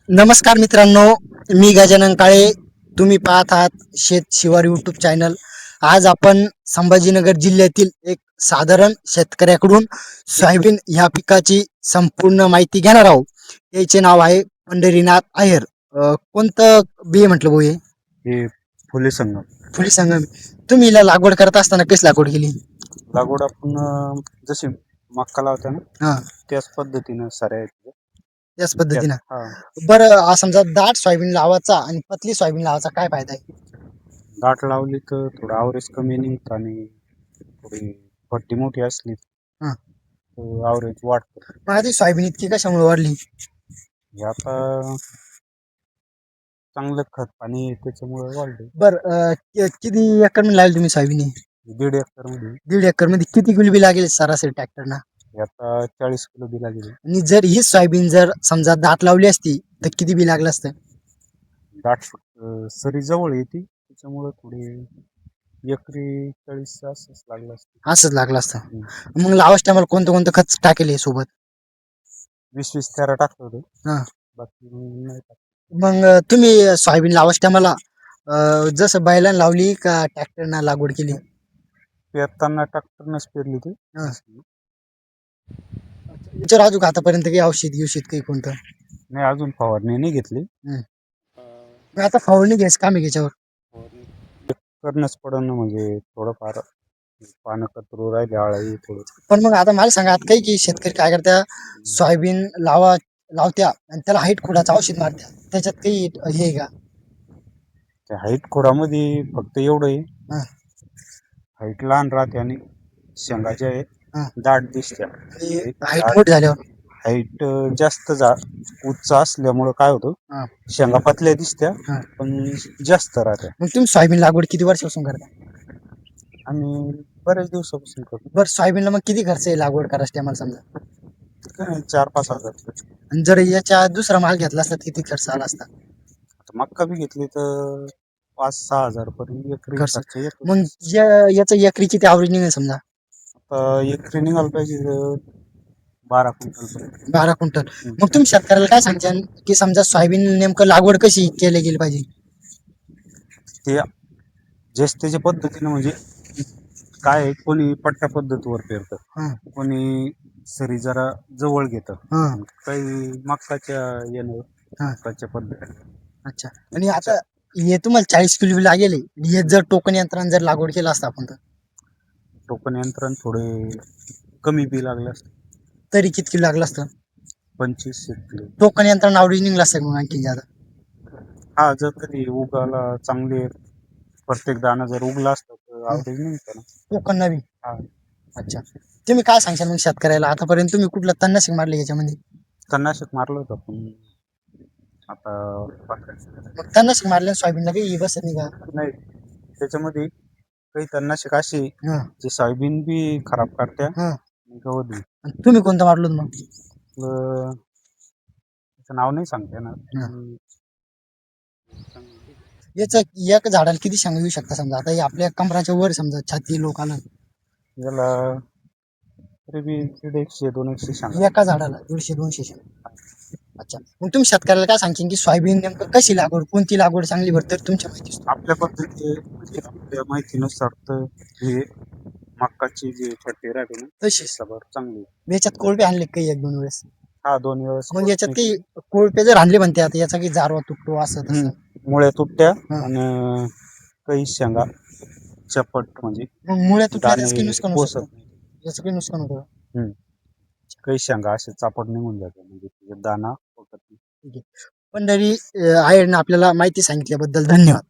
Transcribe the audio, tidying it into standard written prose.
नमस्कार मित्रांनो, मी गजानन काळे. तुम्ही पाहत आहात शेत शिवार यूट्यूब चॅनल. आज आपण संभाजीनगर जिल्ह्यातील एक साधारण शेतकऱ्याकडून सोयाबीन ह्या पिकाची संपूर्ण माहिती घेणार आहोत. याचे नाव आहे पंढरीनाथ अय्यर. कोणतं बी म्हटलं भाऊ हे? हे फुले संगम फुली संगम. तुम्ही हिला लागवड करत असताना कशी लागवड केली? लागवड आपण जशी मक्का लावतो ना हा, त्याच पद्धतीनं साऱ्या याच पद्धतीनं. हा बरं, समजा दाट सोयाबीन लावायचा आणि पतली सोयाबीन लावायचा काय फायदा आहे? दाट लावली तर थोडं आवरेज कमी निघतं आणि थोडी भट्टी मोठी असली हा. तर आवरेज वाढतं. मग आधी सोयाबीन इतकी कशामुळे वाढली? हे आता चांगलं खत पाणी त्याच्यामुळे वाढले. बरं, किती एकर मध्ये लावली तुम्ही सोयाबीन ही? 1.5 एकर मध्ये 1.5 एकर मध्ये किती किलो बी लागेल सरासरी ट्रॅक्टरना? हे आता 40 किलो दिला गेले. आणि जर ही सोयाबीन जर समजा दाट लावली असती तर किती बी लागलं असतं? दाट सरी जवळ येते त्याच्यामुळे थोडी एकरी 40 असंच लागलं असतं. असंच लागलं असतं. मग लावाच टायमाला कोणतं कोणतं खत टाकेल हे सोबत? 20-20 थेरा टाकलं होतं. हा. बाकी नाही टाकलं. मग तुम्ही सोयाबीन लावाच टायमाला जसं बैलांना लावली का ट्रॅक्टरना लागवड केली? पेरताना ट्रॅक्टरनंच पेरली ती. हा. विचार अजून आतापर्यंत काही औषध काही कोणतं? नाही अजून फवारणी नाही घेतली. मग आता फवारणी घ्यायचं काम आहे याच्यावर. करणंच पडन ना, म्हणजे थोडंफार पानं कतरू राहिले आळाई थोडं. पण मग आता मला सांगा, आता काही की शेतकरी काय करत्या, सोयाबीन लावत्या आणि त्याला हाईट खोडाचं औषध मारत्या, त्याच्यात काही हे आहे का? त्या हाईट खोडामध्ये फक्त एवढं आहे, हा. हाईट लहान राहते आणि शेंगा ज्या आहे हा. दाट दिसत्या. हाईट मोठी झाल्यावर. हाईट जास्त उंच असल्यामुळं काय होतं, हा. शेंगा पतल्या दिसत्या हा. पण जास्त राहत्या. मग तुम्ही सोयाबीन लागवड किती वर्षापासून करता? आणि बऱ्याच दिवसापासून करतो. बरं, सोयाबीनला मग किती खर्च आहे लागवड करायची मला समजा? काय 4-5 हजार. आणि जर याच्या दुसरा माल घेतला असता तर किती खर्च आला असता? मक्का बी घेतली तर 5-6 हजार पर्यंत एकरी खर्च. खर्च येतो. मग याचं एकरी किती ॲव्हरेज निघेल समजा? आता एकरी निघालं पाहिजे 12 क्विंटल पर्यंत. 12 क्विंटल. मग तुम्ही शेतकऱ्याला काय सांगता की समजा सोयाबीन नेमकं लागवड कशी केली गेली पाहिजे? ते ज्याच त्याच्या पद्धतीनं, म्हणजे काय आहे, कोणी पट्ट्या पद्धतीवर पेरतं, हा. कोणी सरी जरा जवळ घेतं, हा. काही मक्काच्या येणं हा. मक्काच्या पद्धती. अच्छा. आणि आता हे तुम्हाला 40 किलो बी लागेल आहे. हे जर टोकन यंत्राने जर लागवड केलं असतं आपण तर टोकन यंत्रण थोडे कमी बी लागलं असतं. तरी किती किलो लागलं असतं? 25 किलो. टोकन यंत्रण आवडी निघलं असतं मग आणखी जादा. हा, जर कधी उगाला चांगले प्रत्येक दाणा जर उगला असता तर आवडेज निघतं ना. टोकन नवी. हा. अच्छा. तुम्ही काय सांगशाल मग शेतकऱ्याला? आतापर्यंत तुम्ही कुठलं तणनाशक मारले याच्यामध्ये? तणनाशक मारलं होतं पण आता मग तणनाशक मारल्याने सोयाबीनला काही बसत नाही का? नाही, त्याच्यामध्ये काही तणनाशक अशी हा. जे सोयाबीन बी खराब करत्या हा. आणि गवत बी. आणि तुम्ही कोणतं मारलं मग? त्याचं नाव नाही सांगता येणार. हा. याचं एक झाडाला किती शेंगा येऊ शकता समजा? आता हे आपल्या कमराच्या वर समजा छाती लोकांना याला तरी बी 150-200 शेंगा. एका झाडाला 150-200 शेंगा. अच्छा. मग तुम्ही शेतकऱ्याला काय सांगशील की सोयाबीन नेमकं कशी लागवड, कोणती लागवड चांगली भरते तुमच्या माहिती? आपल्या पद्धती म्हणजे आपल्या माहितीनुसार तर हे मक्काची जी फट्टी राहते ना तशी सबर चांगली. याच्यात कोळपे आणले काही 1-2 वेळेस? हा, 2 वेळेस मग याच्यात काही कोळपे जर आणले म्हणते आता याचा काही जारवा तुटतो असं तसं? मुळ्या तुटत्या हा. आणि काही शेंगा चपट, म्हणजे मग मुळ्या तुटल्या त्याचं काही दाणे नुकसान होऊ शकतं? पोसत नाही. याचं काही नुकसान होतं? काही शेंगा असे चापट निघून जाते, म्हणजे त्याच्यात दाना पोसत नाही. ठीक आहे. पंढरी अय्यरने आपल्याला माहिती सांगितल्याबद्दल धन्यवाद.